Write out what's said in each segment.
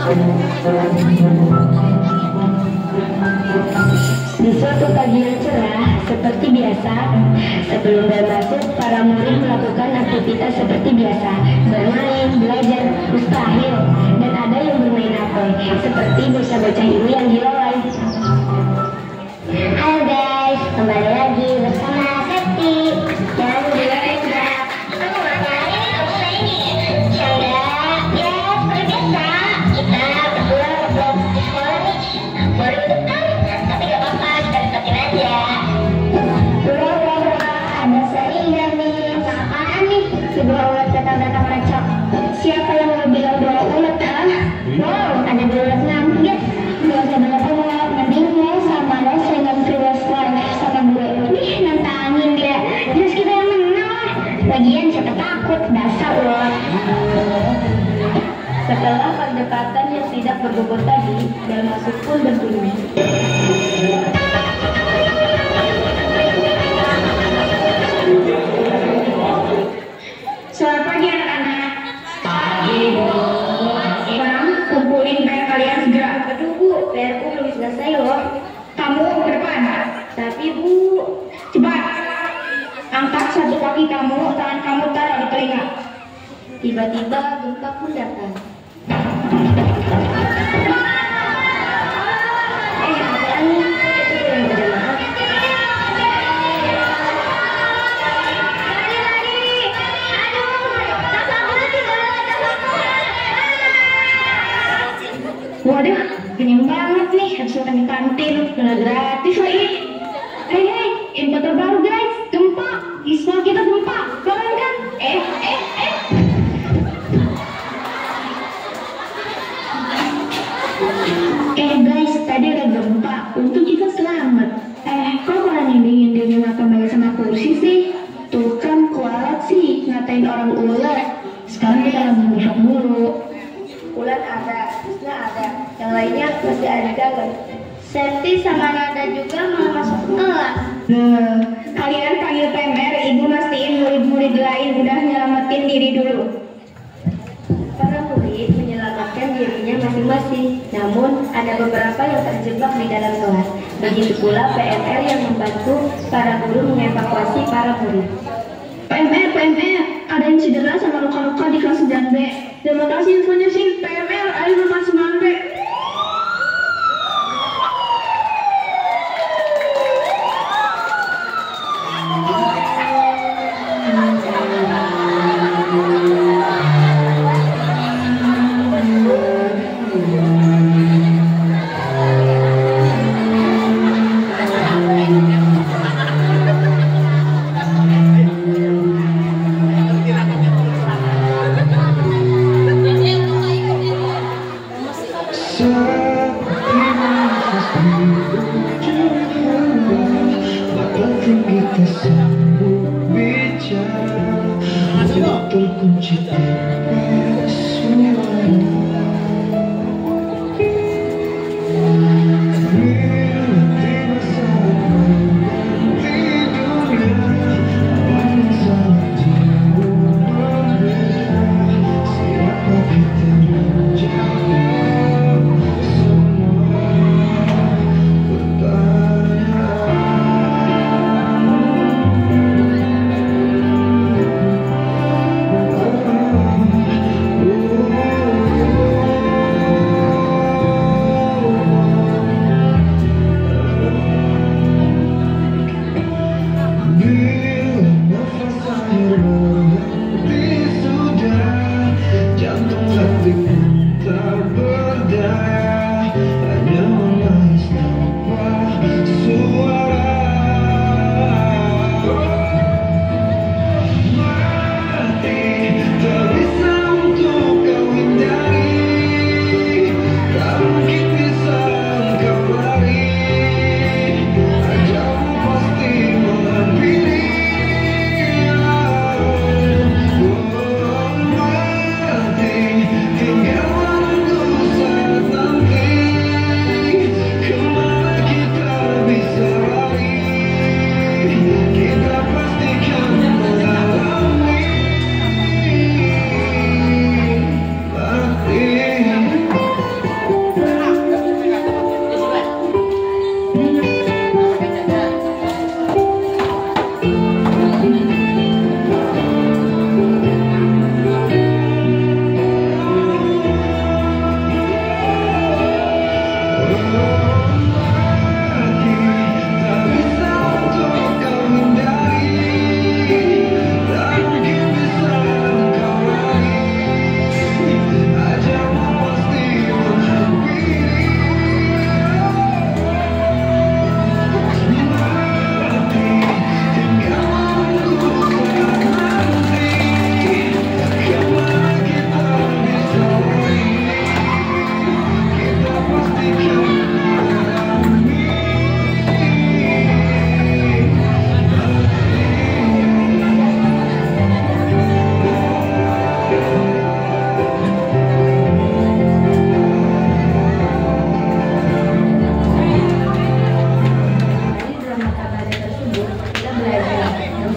Di suatu pagi yang cerah, seperti biasa, sebelum bel masuk, para murid melakukan aktivitas seperti biasa, bermain, belajar, mustahil, dan ada yang bermain HP, seperti bocah-bocah ini yang gilauan. Halo guys, kembali lagi bersama Septi dan juga Indra. Kamu ngapain kamu ini? Canda, ya seperti biasa, kita berdua belum di sekolah nih. Baru dekat, tapi gak apa-apa, kita deketin aja. Pura-pura, ada sehingga nih, apaan nih? Si dua ulat datang-datang recok. Siapa yang mau bilang dua ulat, ah? Wow, ada dua ulat ngambek. Gak usah banyak ngomong, mending sama lo dengan freelance life sama gue. Nih, nantangin dia. Terus kita yang menang. Lagian siapa takut, dasar ulat. Setelah perdebatan yang tidak berbobot tadi, Bel masuk pun berbunyi. Selamat pagi anak-anak. Pagi Bu. Bang, kumpulin PR kalian segera. Aduh Bu, PR-ku belum selesai loh. Kamu ke depan. Tapi Bu, cepat. Angkat satu kaki kamu, tangan kamu taruh di telinga. Tiba-tiba gempa pun datang. Waduh, kenyang banget nih, habis makan di kantin, udah gratis lagi. Hei, info terbaru guys, gempa, di sekolah kita gempa, keren kan? Guys, tadi ada gempa, untung kita selamat. Kok orang dingin-dingin atau main sama kursi sih? Tuh kan kualat sih, ngatain orang ular. Sekarang kita lagi ngusap dulu. Ular ada, Tisna ada, yang lainnya masih ada di dalam. Septi sama Nada juga malah masuk ke kelas. Kalian panggil PMR, ibu mastiin murid-murid lain udah nyelamatin diri dulu. Para murid menyelamatkan dirinya masing-masing, namun ada beberapa yang terjebak di dalam kelas. Begitu pula PMR yang membantu para guru mengevakuasi para murid. PMR, ada yang cedera sama luka-luka di kelas 9B. Terima kasih infonya sih, PMR, ayo ke kelas 9B.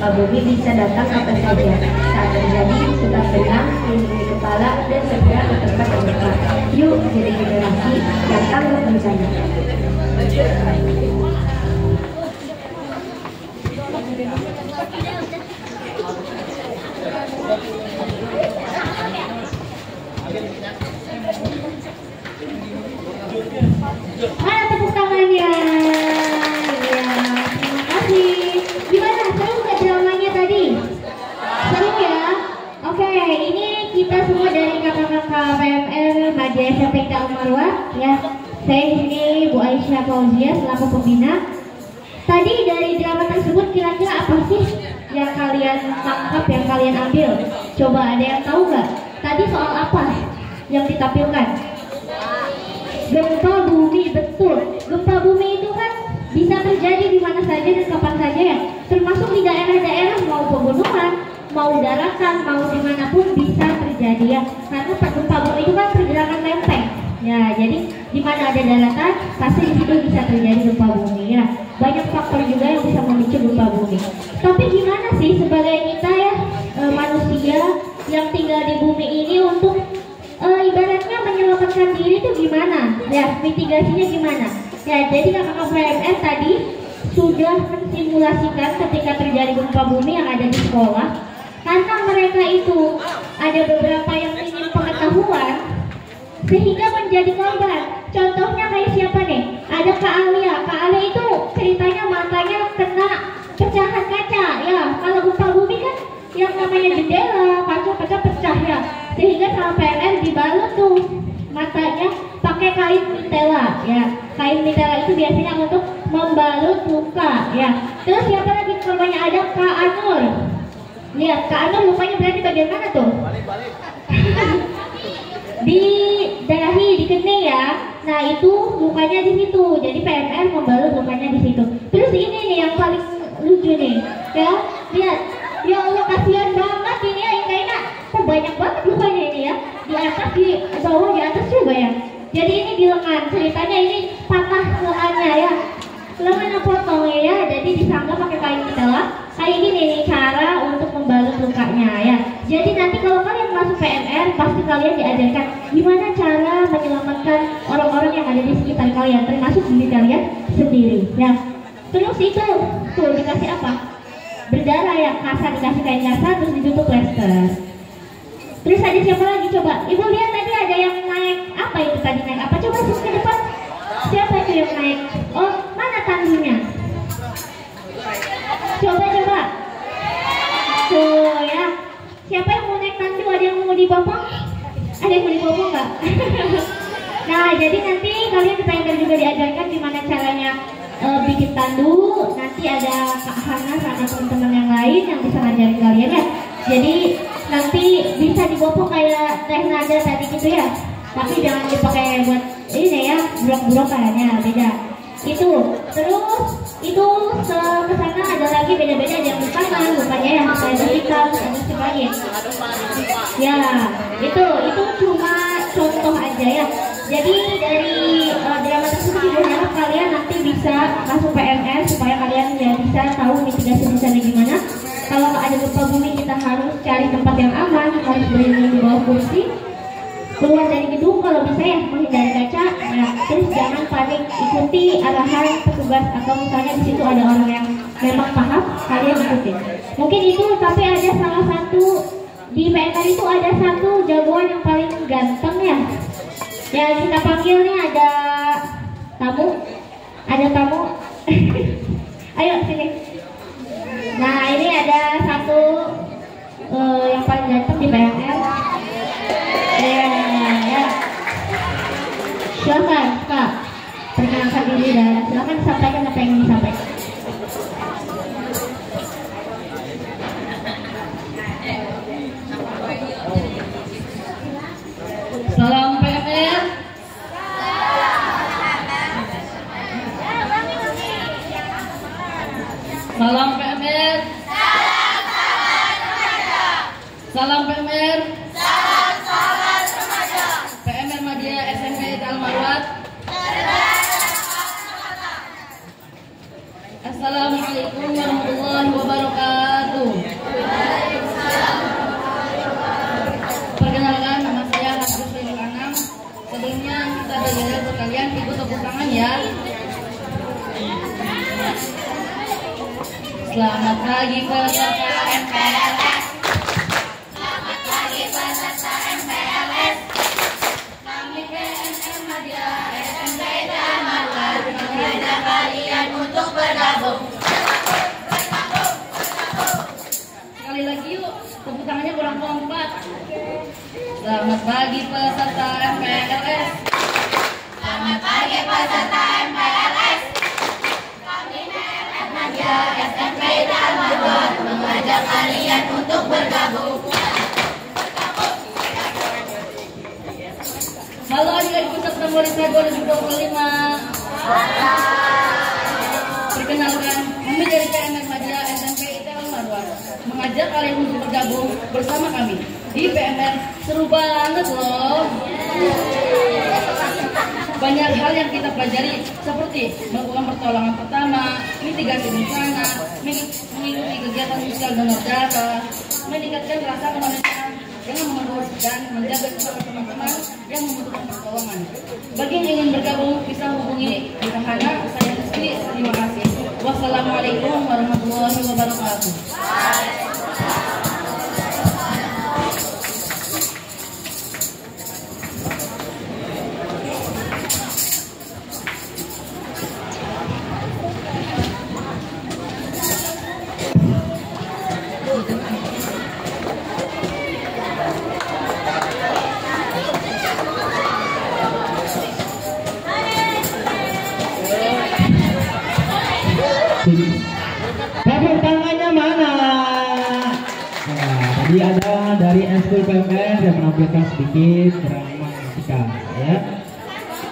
gempa bumi bisa datang kapan saja. Saat terjadi, tetap tenang, lindungi kepala, dan segera ke tempat yang tepat. Yuk jadi generasi yang tangguh bencana. Mana tepuk tangannya? Ya, terima kasih. Gimana? Seru nggak dramanya tadi? Seru ya? Oke, ini kita semua dari kakak-kakak PMR Madya SMPK Al-Marwah. Ya, saya di sini Bu Aisyah Fauzia selaku pembina. Tadi dari drama tersebut kira-kira apa sih yang kalian tangkap, yang kalian ambil? Coba ada yang tahu nggak? Tadi soal apa yang ditampilkan? Gempa bumi, betul. Gempa bumi itu kan bisa terjadi di mana saja dan kapan saja ya. Termasuk di daerah-daerah, mau pegunungan, mau daratan, mau dimanapun bisa terjadi ya. Karena gempa bumi itu kan pergerakan lempeng. Ya, jadi di mana ada daratan pasti di situ bisa terjadi gempa bumi ya. Banyak faktor juga yang bisa memicu gempa bumi. Tapi gimana sih sebagai kita ya manusia yang tinggal di bumi ini untuk ibaratnya menyelamatkan diri itu gimana? Ya, mitigasinya gimana? Ya, jadi kakak PMR tadi sudah mensimulasikan ketika terjadi gempa bumi yang ada di sekolah. Karena mereka itu ada beberapa yang ingin pengetahuan sehingga menjadi korban. Contohnya kayak siapa nih? Ada Kak Alia. Kak Alia itu ceritanya matanya kena pecahan kaca. Ya, kalau gempa bumi kan yang namanya jendela, kaca-kaca pecah ya. Sehingga sama PMR dibalut tuh matanya pakai kain mitela ya. Kain mitela itu biasanya untuk membalut luka ya. Terus siapa lagi korbannya? Ada Kak Anur. Lihat, Kak Anur lukanya berarti bagian mana tuh? Di dahi, di kening ya. Nah itu lukanya di situ. Jadi PMR membalut lukanya di situ. Terus ini nih yang paling lucu nih ya. Lihat, ya Allah kasihan banget ini ya. Kayaknya kok banyak banget lukanya ini ya. Di atas, di bawah, di atas juga ya. Jadi ini di lengan. Ceritanya ini patah lengannya ya. Lengannya potong ya. Jadi disangga pakai kain mitela. Kayak gini nih cara untuk membalut lukanya ya. Jadi nanti kalau kalian masuk PMR pasti kalian diajarkan gimana cara menyelamatkan orang-orang yang ada di sekitar kalian, termasuk diri kalian sendiri ya. Terus itu tuh dikasih apa? Berdarah ya, kasar, dikasih kain kasar terus ditutup plester. Terus ada siapa lagi coba? Ibu lihat tadi ada yang naik apa itu tadi, naik apa? Coba sih ke depan. Siapa itu yang naik? Oh, mana tandunya? Coba. Tuh ya. Siapa yang mau naik tandu? Ada yang mau dibopong? Ada yang mau dibopong nggak? Nah, jadi nanti kalian kita juga diajarkan gimana caranya bikin tandu. Nanti ada Kak Hana sama teman-teman yang lain yang bisa ngajarin kalian ya. Jadi nanti bisa dibopong kayak teh nada tadi gitu ya. Tapi jangan dipakai buat ini ya, blok-blok kayaknya beda. Itu terus itu kesana ada lagi beda-beda, ada yang bukannya yang ada hitam, ada lagi ya. Itu cuma contoh aja ya. Jadi dari drama tersebut ibu harap kalian nanti bisa masuk PMR supaya kalian ya bisa tahu mitigasi bencana gimana. Kalau ada gempa bumi kita harus cari tempat yang aman, harus berlindung di bawah kursi, keluar dari gedung kalau bisa ya, menghindari kaca. Nah, terus jangan panik, ikuti arahan petugas atau misalnya di situ ada orang yang memang paham, kalian ikutin. Mungkin itu, tapi ada salah satu di PMR itu ada satu jagoan yang paling ganteng ya. Ya kita panggil nih, ada tamu. Ayo sini. Nah ini ada satu yang paling ganteng di PMR. Ya. Silakan Kak, perkenalkan diri dan silakan sampaikan apa yang ingin disampaikan. Salam PMR. Salam PMR. Salam PMR. PMR Madya SMP Al-Marwah. Assalamualaikum warahmatullahi wabarakatuh. Selamat pagi peserta MPLS. Kami PNM Madya SMP Dalmawat mengajak kalian untuk bergabung. Sekali lagi yuk, tepuk tangannya kurang kompak. Selamat pagi peserta MPLS. Selamat pagi peserta MPLS. Kami PNM Madya SMP Dalmawat mengajak kalian untuk bergabung. Halo adik-adik peserta Muridsa 2025. Perkenalkan, kami dari PNM Madya SMP Dalmawat mengajak kalian untuk bergabung bersama kami di PMR. Seru banget loh. Banyak hal yang kita pelajari seperti melakukan pertolongan pertama, mitigasi bencana, mengikuti kegiatan sosial donor darah, meningkatkan rasa kemanusiaan dengan mengurus dan menjaga semangat teman-teman yang membutuhkan pertolongan. Bagi yang ingin bergabung bisa hubungi di Hana, saya Rizky. Terima kasih. Wassalamualaikum warahmatullahi wabarakatuh. Tepuk tangannya mana? Nah, tadi ada dari Eskul PMR yang menampilkan sedikit drama musika, ya.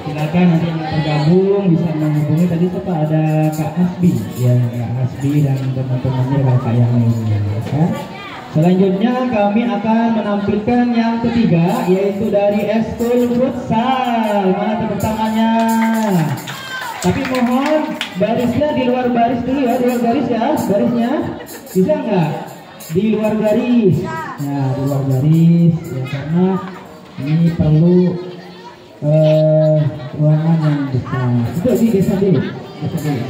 Silakan nanti yang tergabung bisa menghubungi tadi siapa, ada Kak Hasbi, ya, Kak Hasbi dan teman-temannya kakak yang lainnya, ya. Selanjutnya kami akan menampilkan yang ketiga, yaitu dari Eskul Futsal. Mana tepuk tangannya? Tapi mohon barisnya di luar baris dulu ya, di luar garis ya, barisnya bisa nggak? Di luar garis, ya di luar garis ya, karena ini perlu ruangan yang besar. Itu di desa dulu, desa dulu.